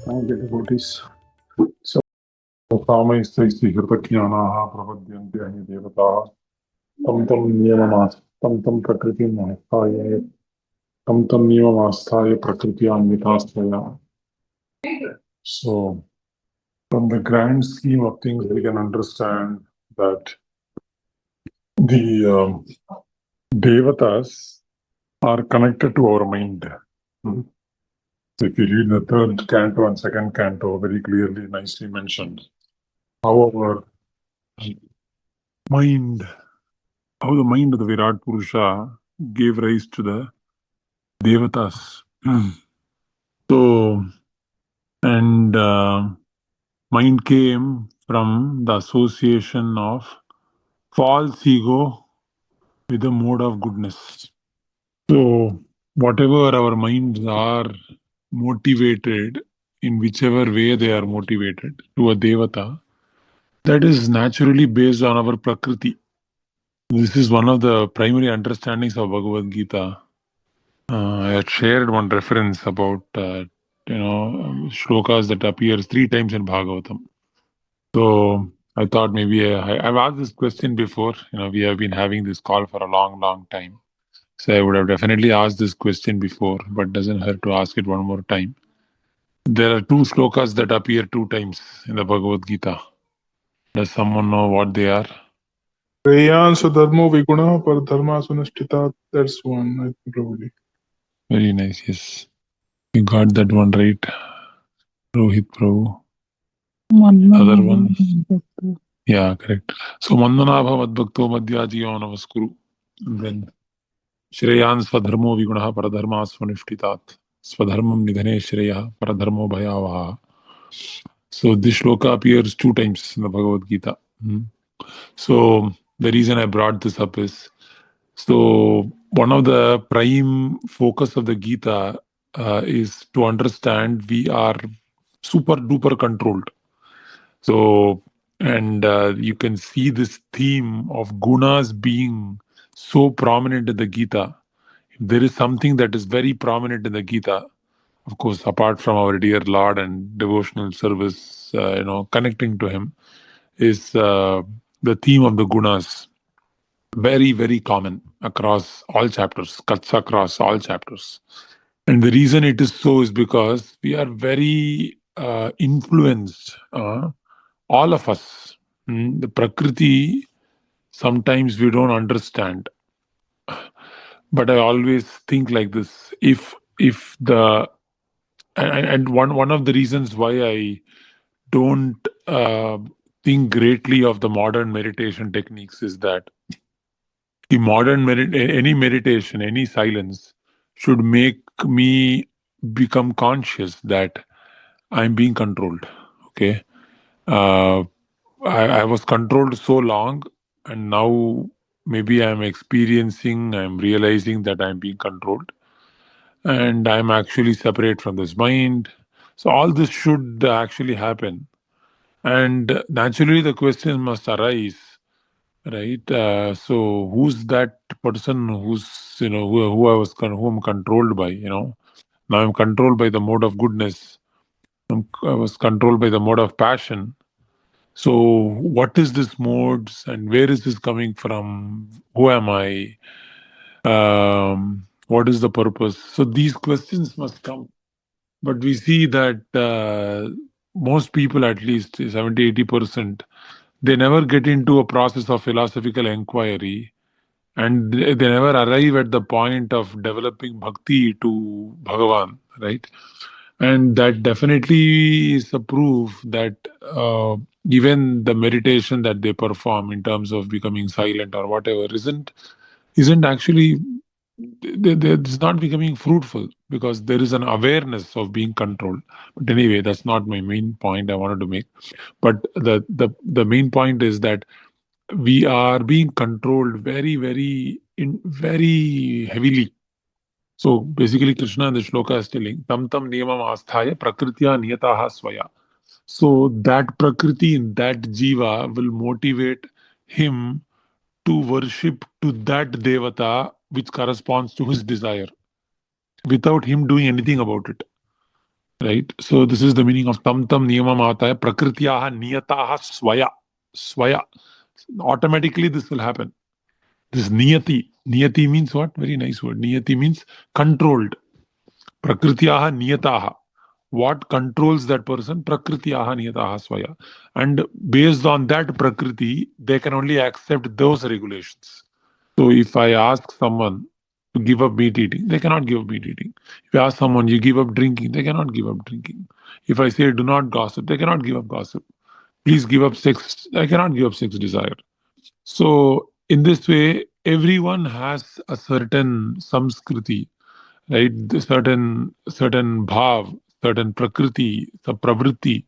Thank you, devotees. So, Kamaistaisti Hirtakhyanaha Pravadyanti Ani Devataha Tam Niyamamas Tam Prakriti Mahastaya Tam Niyamastaya Prakriti Anvitasthaya. So, from the grand scheme of things, we can understand that the devatas are connected to our mind. So if you read the third canto and second canto, very clearly, nicely mentioned, how our mind, how the mind of the Virat Purusha gave rise to the devatas. So, and mind came from the association of false ego with the mode of goodness. So, whatever our minds are motivated, in whichever way they are motivated to a devata, that is naturally based on our Prakriti. This is one of the primary understandings of Bhagavad Gita. I had shared one reference about shlokas that appears 3 times in Bhagavatam. So I thought maybe I've asked this question before. We have been having this call for a long, long time. So I would have definitely asked this question before, but doesn't hurt to ask it one more time. There are 2 shlokas that appear 2 times in the Bhagavad Gita. Does someone know what they are? Reyansu dharmo viguna par dharma sunashtita. That's one, I think, Prabhuji. Very nice, yes. You got that one right, Rohit Prabhu. Other one? Yeah, correct. So, Mandanabha Madbhakto Madhyajiyo Namaskuru. And then, Shreyan Swadharmo Vigunaha Paradharma Swanishtitat. Swadharmam Nidhane Shreya Paradharmo Bhayavaha. So, this shloka appears 2 times in the Bhagavad Gita. So, the reason I brought this up is, so one of the prime focus of the Gita is to understand we are super duper controlled. So, and you can see this theme of gunas being so prominent in the Gita. If there is something that is very prominent in the Gita, of course, apart from our dear Lord and devotional service, connecting to Him, is the theme of the gunas. Very, very common across all chapters, cuts across all chapters. And the reason it is so is because we are very influenced, all of us. The Prakriti, sometimes we don't understand. But I always think like this. And one of the reasons why I don't think greatly of the modern meditation techniques is that the modern any meditation, any silence should make me become conscious that I'm being controlled. Okay. I was controlled so long, and now maybe I'm realizing that I'm being controlled, and I'm actually separate from this mind. So all this should actually happen. And naturally the question must arise, right? So who's that person who's, who I'm controlled by, Now I'm controlled by the mode of goodness. I was controlled by the mode of passion. So what is this modes and where is this coming from? Who am I? What is the purpose? So these questions must come. But we see that most people, at least 70-80%, they never get into a process of philosophical inquiry, and they never arrive at the point of developing bhakti to Bhagavan, right? And that definitely is a proof that even the meditation that they perform in terms of becoming silent or whatever isn't actually, it's not becoming fruitful, because there is an awareness of being controlled. But anyway, that's not my main point I wanted to make. But the main point is that we are being controlled very, very heavily. So basically, Krishna in the shloka is telling, tam niyamam asthaya prakritya niyataha swaya. So that Prakriti, that Jiva, will motivate him to worship to that Devata which corresponds to his desire, without him doing anything about it. Right? So this is the meaning of tam tam niyamam ataya prakrityaha niyataha swaya. Swaya. Automatically this will happen. This niyati. Niyati means what? Very nice word. Niyati means controlled. Prakrityaha niyataha. What controls that person? Prakrityaha niyataha swaya. And based on that prakriti, they can only accept those regulations. So if I ask someone to give up meat eating, they cannot give up meat eating. If I ask someone, you give up drinking, they cannot give up drinking. If I say, do not gossip, they cannot give up gossip. Please give up sex, I cannot give up sex desire. So in this way, everyone has a certain samskriti, right? Certain bhav, certain prakriti, some pravritti,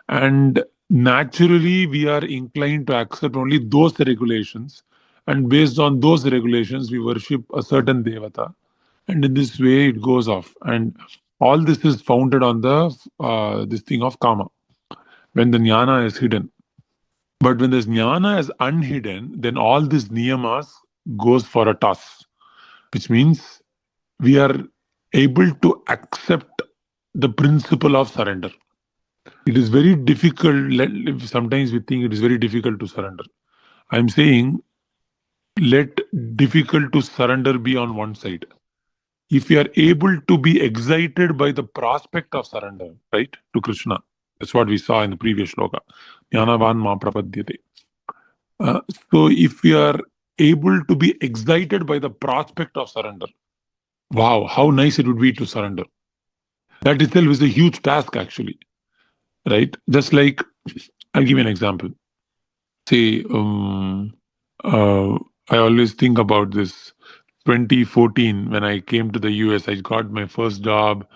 and naturally we are inclined to accept only those regulations, and based on those regulations we worship a certain devata, and in this way it goes off. And all this is founded on the this thing of kama, when the jnana is hidden. But when this jnana is unhidden, then all these niyamas goes for a toss, which means we are able to accept the principle of surrender. It is very difficult. Sometimes we think it is very difficult to surrender. I'm saying, let difficult to surrender be on one side. If we are able to be excited by the prospect of surrender, right, to Krishna, that's what we saw in the previous shloka. Jnanavan ma prapadyate. So if we are able to be excited by the prospect of surrender, wow, how nice it would be to surrender. That itself is a huge task, actually. Right? Just like, I'll give you an example. Say, I always think about this. 2014, when I came to the US, I got my first job.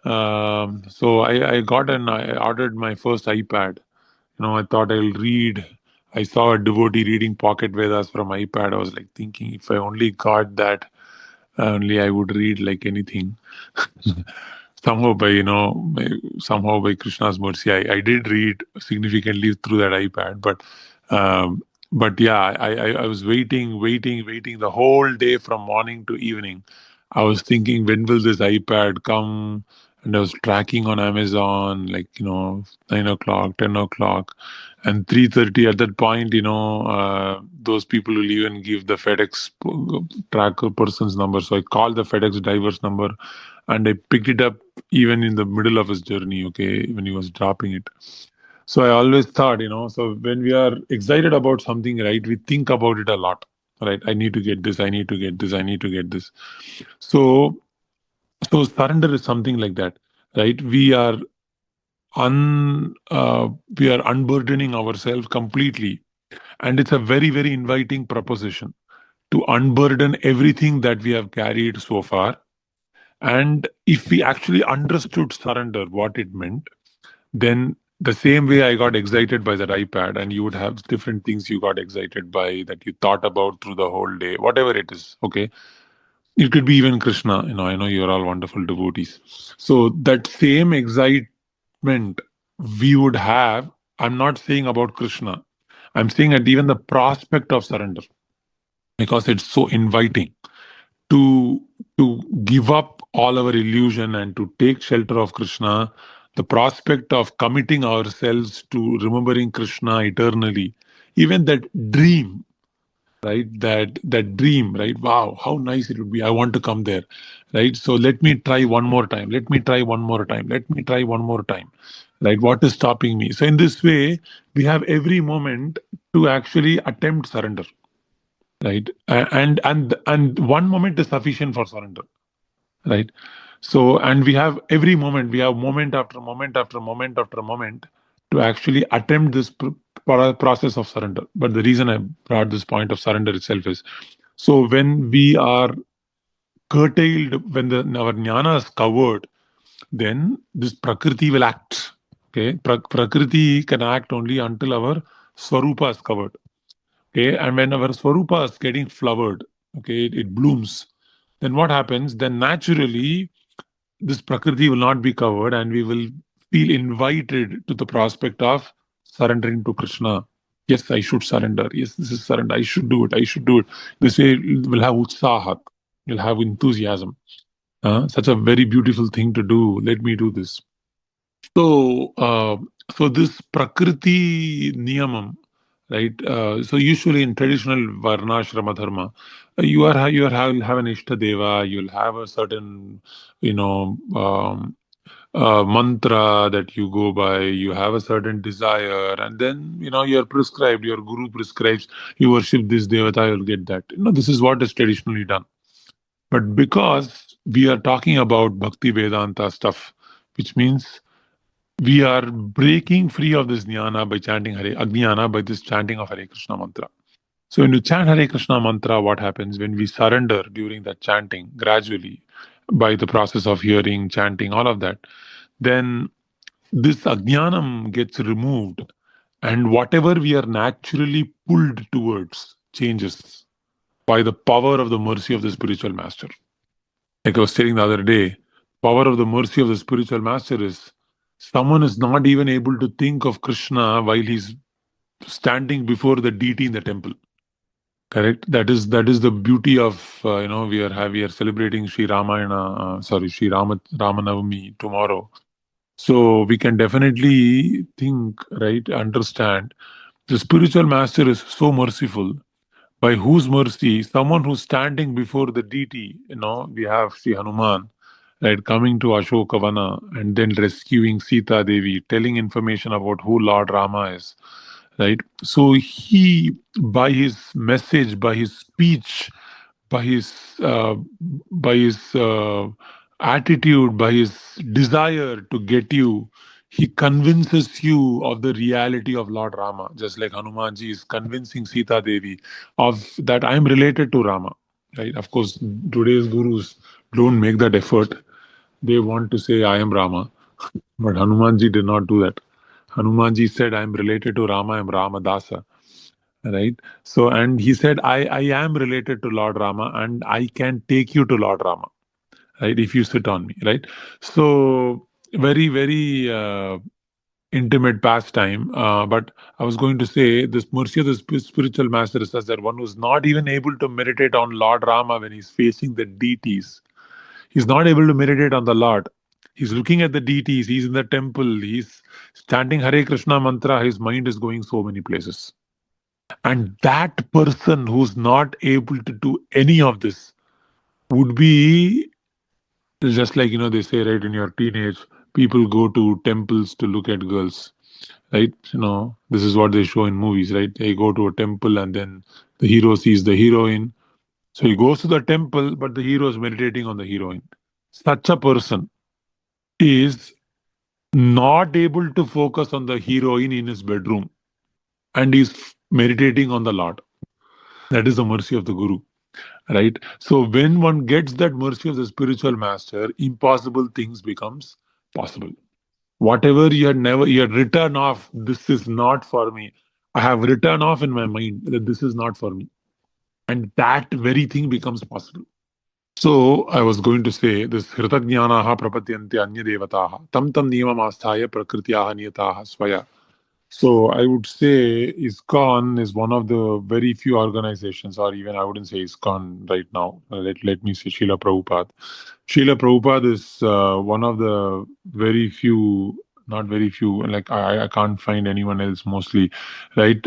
So I ordered my first iPad. I thought I'll read. I saw a devotee reading Pocket Vedas from iPad. I was like thinking, if I only got that, only I would read like anything. Somehow by Krishna's mercy, I did read significantly through that iPad. But yeah, I was waiting the whole day from morning to evening. I was thinking, when will this iPad come? And I was tracking on Amazon, 9 o'clock, 10 o'clock, and 3:30. At that point, those people will even give the FedEx tracker person's number. So I called the FedEx driver's number, and I picked it up even in the middle of his journey, okay, when he was dropping it. So I always thought, so when we are excited about something, right, we think about it a lot, right? I need to get this, I need to get this, I need to get this. So surrender is something like that, right? We are unburdening ourselves completely. And it's a very, very inviting proposition to unburden everything that we have carried so far. And if we actually understood surrender, what it meant, then the same way I got excited by that iPad, and you would have different things you got excited by that you thought about through the whole day, whatever it is, okay? It could be even Krishna, I know you're all wonderful devotees. So that same excitement we would have, I'm not saying about Krishna, I'm saying that even the prospect of surrender, because it's so inviting to give up all our illusion and to take shelter of Krishna, the prospect of committing ourselves to remembering Krishna eternally, even that dream, right? That dream, right? Wow, how nice it would be. I want to come there, right? So let me try one more time. Let me try one more time. Let me try one more time, right? What is stopping me? So in this way, we have every moment to actually attempt surrender, right? And one moment is sufficient for surrender, right? So, and we have every moment, we have moment after moment after moment after moment to actually attempt this process of surrender. But the reason I brought this point of surrender itself is, so when we are curtailed, when our jnana is covered, then this prakriti will act. Okay, prakriti can act only until our swarupa is covered. Okay, and when our swarupa is getting flowered, okay, it blooms. Then what happens? Then naturally, this prakriti will not be covered, and we will feel invited to the prospect of surrendering to Krishna. Yes, I should surrender. Yes, this is surrender. I should do it. I should do it. This way we'll have utsahat. You'll have enthusiasm. Such a very beautiful thing to do. Let me do this. So this Prakriti niyamam, right? So usually in traditional varnashrama dharma, have an ishtadeva, you'll have a certain, you know, mantra that you go by, you have a certain desire, and then you're prescribed, your guru prescribes, you worship this devata, you'll get that. This is what is traditionally done. But because we are talking about Bhakti Vedanta stuff, which means we are breaking free of this jnana by chanting Ajnana by this chanting of Hare Krishna mantra. So when you chant Hare Krishna mantra, what happens when we surrender during that chanting gradually by the process of hearing, chanting, all of that, then this Ajnanam gets removed, and whatever we are naturally pulled towards changes by the power of the mercy of the spiritual master. Like I was saying the other day, power of the mercy of the spiritual master is someone is not even able to think of Krishna while he's standing before the deity in the temple. Correct. That is the beauty of we are celebrating Sri Rama Navami tomorrow. So we can definitely think, right, understand the spiritual master is so merciful, by whose mercy someone who's standing before the deity, we have Sri Hanuman, right, coming to Ashokavana and then rescuing Sita Devi, telling information about who Lord Rama is, right? So he, by his message, by his speech, by his uh, attitude, by his desire to get you, he convinces you of the reality of Lord Rama, just like Hanumanji is convincing Sita Devi of that I am related to Rama. Right? Of course, today's gurus don't make that effort. They want to say I am Rama, but Hanumanji did not do that. Hanumanji said, I am related to Rama, I am Ramadasa. Right? So, and he said, I am related to Lord Rama and I can take you to Lord Rama, right? If you sit on me, right? So, very, very intimate pastime. But I was going to say, this mercy of the spiritual master is such that one who's not even able to meditate on Lord Rama when he's facing the deities. He's not able to meditate on the Lord. He's looking at the deities. He's in the temple. He's chanting Hare Krishna mantra. His mind is going so many places. And that person who's not able to do any of this would be just like, they say, right, in your teenage, people go to temples to look at girls, right? This is what they show in movies, right? They go to a temple and then the hero sees the heroine. So he goes to the temple, but the hero is meditating on the heroine. Such a person is not able to focus on the heroine in his bedroom and is meditating on the Lord. That is the mercy of the Guru. Right? So when one gets that mercy of the spiritual master, impossible things becomes possible. Whatever you had written off, this is not for me. I have written off in my mind that this is not for me. And that very thing becomes possible. So I was going to say this hritagnyanaha prapatyanti anya devataha tam tam niyamam asthaya prakritiyaha niyataha swaya. So I would say ISKCON is one of the very few organizations, or even I wouldn't say ISKCON right now. Let me say Srila Prabhupada. Srila Prabhupada is one of the very few, not very few, like I can't find anyone else mostly, right,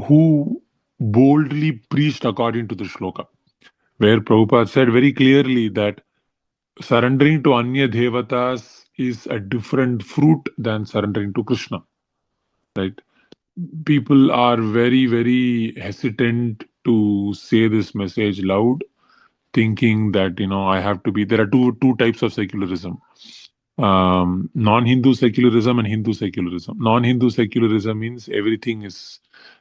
who boldly preached according to the shloka, where Prabhupada said very clearly that surrendering to Anya Devatas is a different fruit than surrendering to Krishna, right? People are very, very hesitant to say this message loud, thinking that I have to be. There are two types of secularism: non-Hindu secularism and Hindu secularism. Non-Hindu secularism means everything is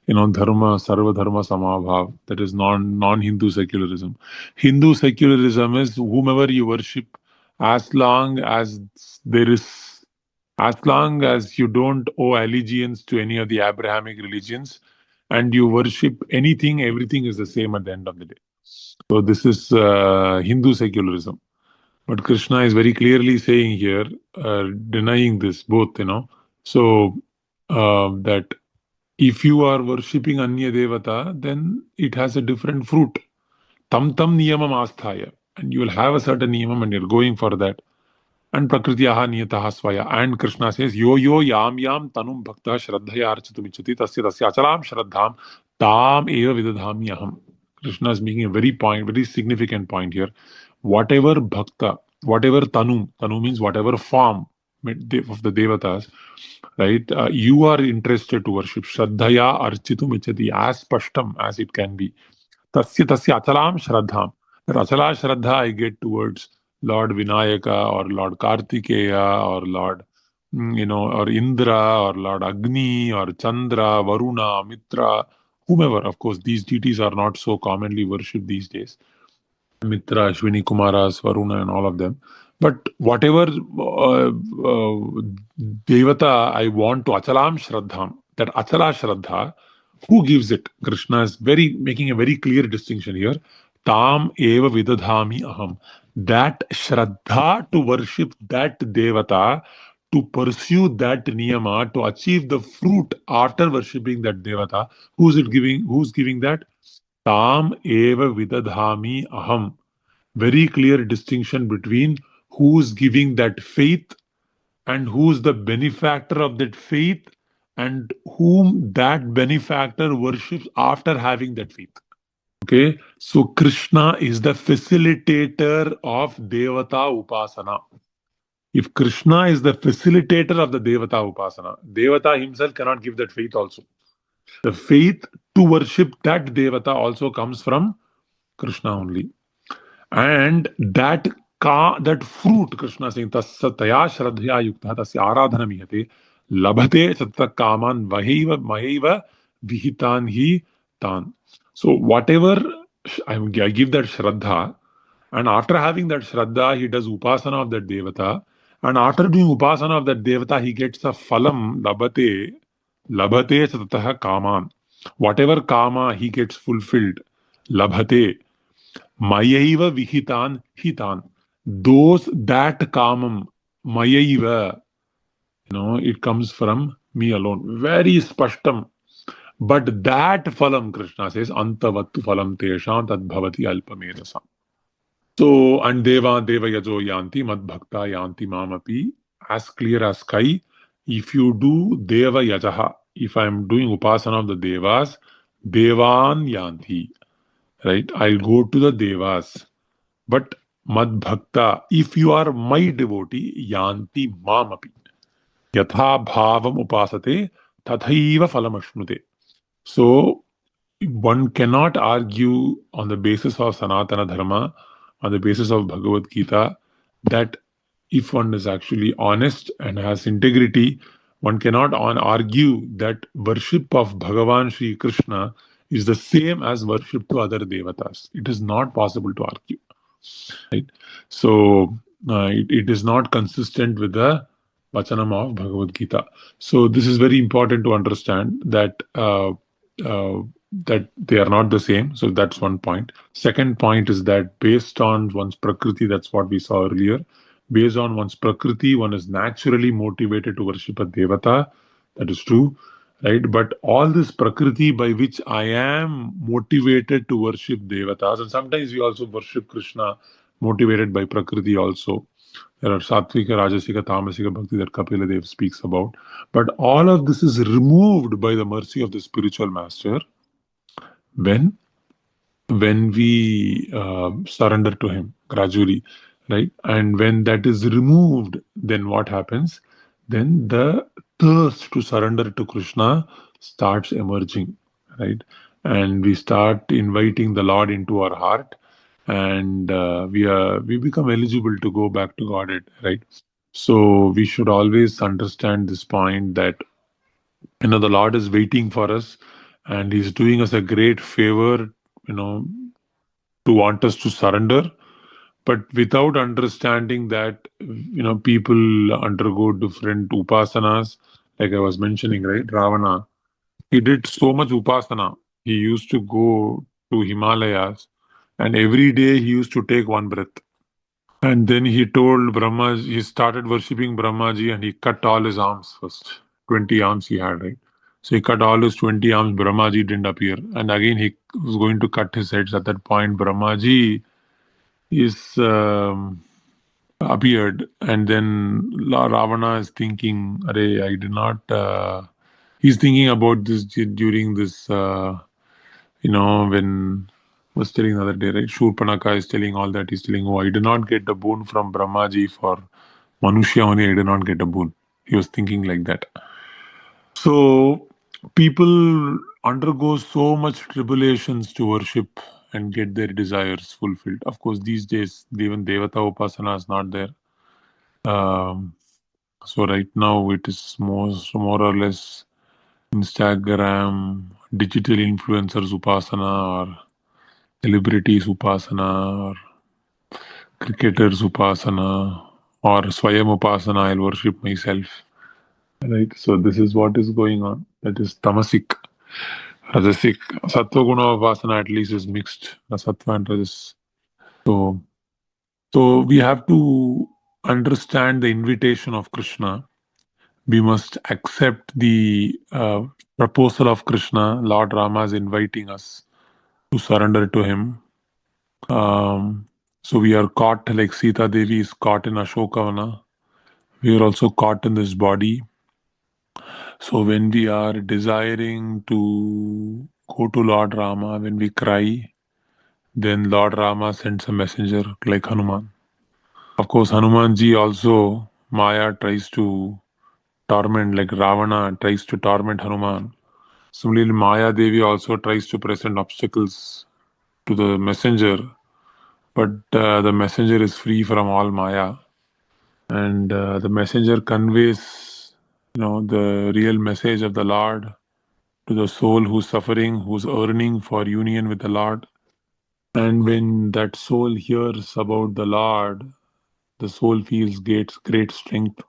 dharma, sarva dharma samabhav. That is non-Hindu secularism. Hindu secularism is whomever you worship, as long as there is as long as you don't owe allegiance to any of the Abrahamic religions and you worship anything, everything is the same at the end of the day. So this is Hindu secularism. But Krishna is very clearly saying here, denying this both. So that if you are worshipping Anya Devata, then it has a different fruit. Tam tam niyamam asthaya. And you will have a certain niyamam and you're going for that. and Prakrityaha niyataha svaya. And Krishna says, yo yo yam yam tanuṁ bhaktaḥ śraddhayārcitum icchati tasya tasyācalāṁ śraddhāṁ taṁ eva vidadhāmy aham. Krishna is making a very significant point here. Whatever bhakta, whatever tanu means whatever form of the devatas, right? You are interested to worship. Śraddhayārcitum icchati, as spashtam as it can be. tasyācalāṁ śraddhāṁ. That achala shraddha I get towards Lord Vinayaka or Lord Kartikeya or Lord, or Indra or Lord Agni or Chandra, Varuna, Mitra, whomever. Of course, these deities are not so commonly worshipped these days. Mitra, Ashwini Kumaras, Varuna, and all of them. But whatever devata I want to achalam shraddham, that achala shraddha, who gives it? Krishna is making a very clear distinction here. Tam eva vidadhāmy aham. That shraddha, to worship that devata, to pursue that niyama, to achieve the fruit after worshipping that devata, who's giving that? Tam eva vidadhāmy aham. Very clear distinction between who's giving that faith and who's the benefactor of that faith and whom that benefactor worships after having that faith. Okay, so Krishna is the facilitator of Devata Upasana. If Krishna is the facilitator of the Devata Upasana, Devata himself cannot give that faith also. The faith to worship that Devata also comes from Krishna only. And that fruit, Krishna is saying, tasya śraddhaya yuktah tasya ārādhana mihate labhate satta kāman mahaiva vihitan hi tan. So whatever I give that shraddha, and after having that shraddha, he does upasana of that devata, and after doing upasana of that devata, he gets a phalam labhate sattah kāman. Whatever kama he gets fulfilled, labhate mayaiva vihitan hitan. Those that kamam mayaiva, it comes from me alone. Very spashtam. But that phalam, Krishna says, antavattu phalam tesham tad bhavati alpamedasam. So, and deva yajo yanti mad bhakta yanti mamapi, as clear as sky. If you do deva yajaha, if I am doing upasana of the devas, devan yanti, right? I'll go to the devas. But mad bhakta, if you are my devotee, yanti mamapi. Yatha bhavam upasate, tathaiva phalam ashnute. So, one cannot argue on the basis of Sanatana Dharma, on the basis of Bhagavad Gita, that if one is actually honest and has integrity, one cannot argue that worship of Bhagavan Sri Krishna is the same as worship to other devatas. It is not possible to argue. Right? So, it is not consistent with the Vachanam of Bhagavad Gita. So, this is very important to understand that that they are not the same. So that's one point. Second point is that based on one's Prakriti, that's what we saw earlier, based on one's Prakriti, one is naturally motivated to worship a Devata. That is true, right? But all this Prakriti by which I am motivated to worship Devatas, and sometimes we also worship Krishna motivated by Prakriti also. There are Sattvika, Rajasika, Tamasika Bhakti that Kapila Dev speaks about. But all of this is removed by the mercy of the spiritual master when we surrender to him gradually, right? And when that is removed, then what happens? Then the thirst to surrender to Krishna starts emerging, right? And we start inviting the Lord into our heart, and we become eligible to go back to Godhead, right? So we should always understand this point that the Lord is waiting for us, and He's doing us a great favor, to want us to surrender. But without understanding that, people undergo different upasanas, like I was mentioning, right? Ravana, he did so much upasana. He used to go to Himalayas, and every day he used to take one breath. And then he told Brahma, he started worshipping Brahmaji, and he cut all his arms first. 20 arms he had, right? So he cut all his 20 arms, Brahmaji didn't appear. And again he was going to cut his heads. At that point, Brahmaji is appeared, and then Ravana is thinking, "Arey, I did not." He's thinking about this during this, when was telling the other day, right? Shurpanaka is telling all that. He's telling, "Oh, I did not get the boon from Brahmaji for Manushya only. I did not get a boon." He was thinking like that. So people undergo so much tribulations to worship and get their desires fulfilled. Of course, these days even Devata Upasana is not there. So right now it is more or less Instagram, digital influencers Upasana, or celebrities Upasana, or cricketers Upasana, or Swayam Upasana. I'll worship myself. Right. So this is what is going on. That is tamasic. Rajasic. Sattva guna Upasana at least is mixed. The sattva and rajas. So we have to understand the invitation of Krishna. We must accept the proposal of Krishna. Lord Rama is inviting us to surrender to him. So we are caught, like Sita Devi is caught in Ashokavana. We are also caught in this body. So when we are desiring to go to Lord Rama, when we cry, then Lord Rama sends a messenger like Hanuman. Of course, Hanumanji also, Maya tries to torment, like Ravana tries to torment Hanuman. Similarly, Maya Devi also tries to present obstacles to the messenger, but the messenger is free from all Maya, and the messenger conveys, the real message of the Lord to the soul who's suffering, who's yearning for union with the Lord. And when that soul hears about the Lord, the soul feels great strength,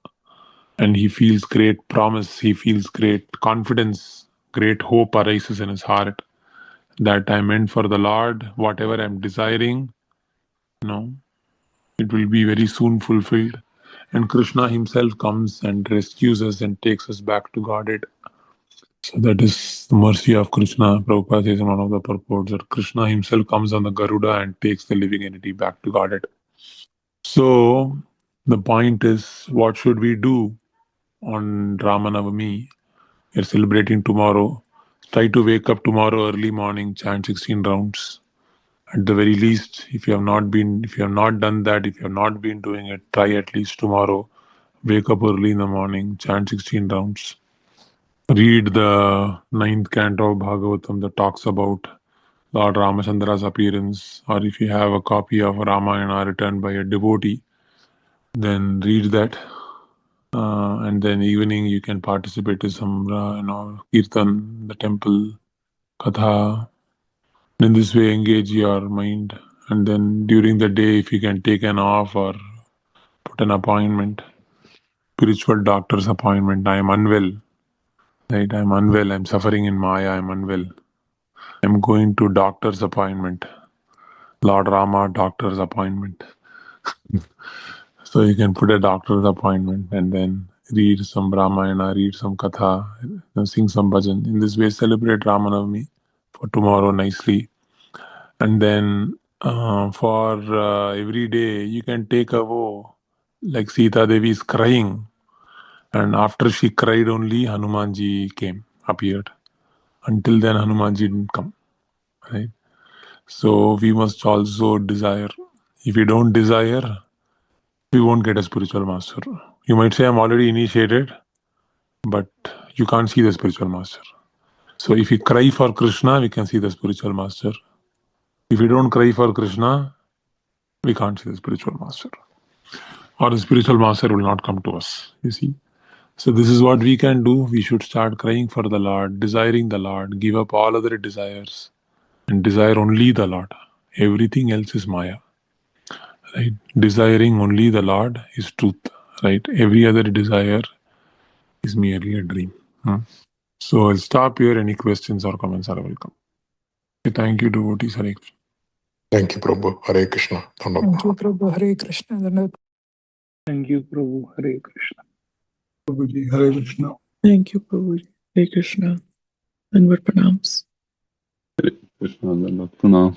and he feels great promise, he feels great confidence, great hope arises in his heart that I'm meant for the Lord. Whatever I'm desiring, it will be very soon fulfilled. And Krishna himself comes and rescues us and takes us back to Godhead. So that is the mercy of Krishna. Prabhupada says in one of the purports that Krishna himself comes on the Garuda and takes the living entity back to Godhead. So the point is, what should we do on Rama Navami? We're celebrating tomorrow. Try to wake up tomorrow early morning, chant 16 rounds. At the very least, if you have not done that, if you have not been doing it, try at least tomorrow. Wake up early in the morning, chant 16 rounds. Read the 9th canto of Bhagavatam that talks about Lord Ramachandra's appearance, or if you have a copy of Ramayana written by a devotee, then read that. And then evening you can participate in some, kirtan, the temple, katha. In this way, engage your mind. And then during the day, if you can take an off or put an appointment, spiritual doctor's appointment. I am unwell. Right? I'm unwell. I'm suffering in Maya. I'm unwell. I'm going to doctor's appointment. Lord Rama doctor's appointment. So you can put a doctor's appointment and then read some Ramayana, read some Katha, sing some bhajan. In this way, celebrate Rama Navami for tomorrow nicely. And then for every day, you can take a vow. Like Sita Devi is crying. And after she cried only, Hanumanji appeared. Until then, Hanumanji didn't come. Right? So we must also desire. If we don't desire, we won't get a spiritual master. You might say, I'm already initiated, but you can't see the spiritual master. So if we cry for Krishna, we can see the spiritual master. If we don't cry for Krishna, we can't see the spiritual master. Or the spiritual master will not come to us, you see. So this is what we can do. We should start crying for the Lord, desiring the Lord, give up all other desires, and desire only the Lord. Everything else is Maya. Right? Desiring only the Lord is truth. Right? Every other desire is merely a dream. So I'll stop here. Any questions or comments are welcome. Okay, thank you, devotees. Hare Krishna. Thank you, Prabhu. Hare Krishna. Thank you, Prabhu. Hare Krishna. Thank you, Prabhu. Hare Krishna. Prabhuji, Hare Krishna. Thank you, Prabhuji. Hare Krishna. Dandavat pranams. Krishna, Dandavat pranams.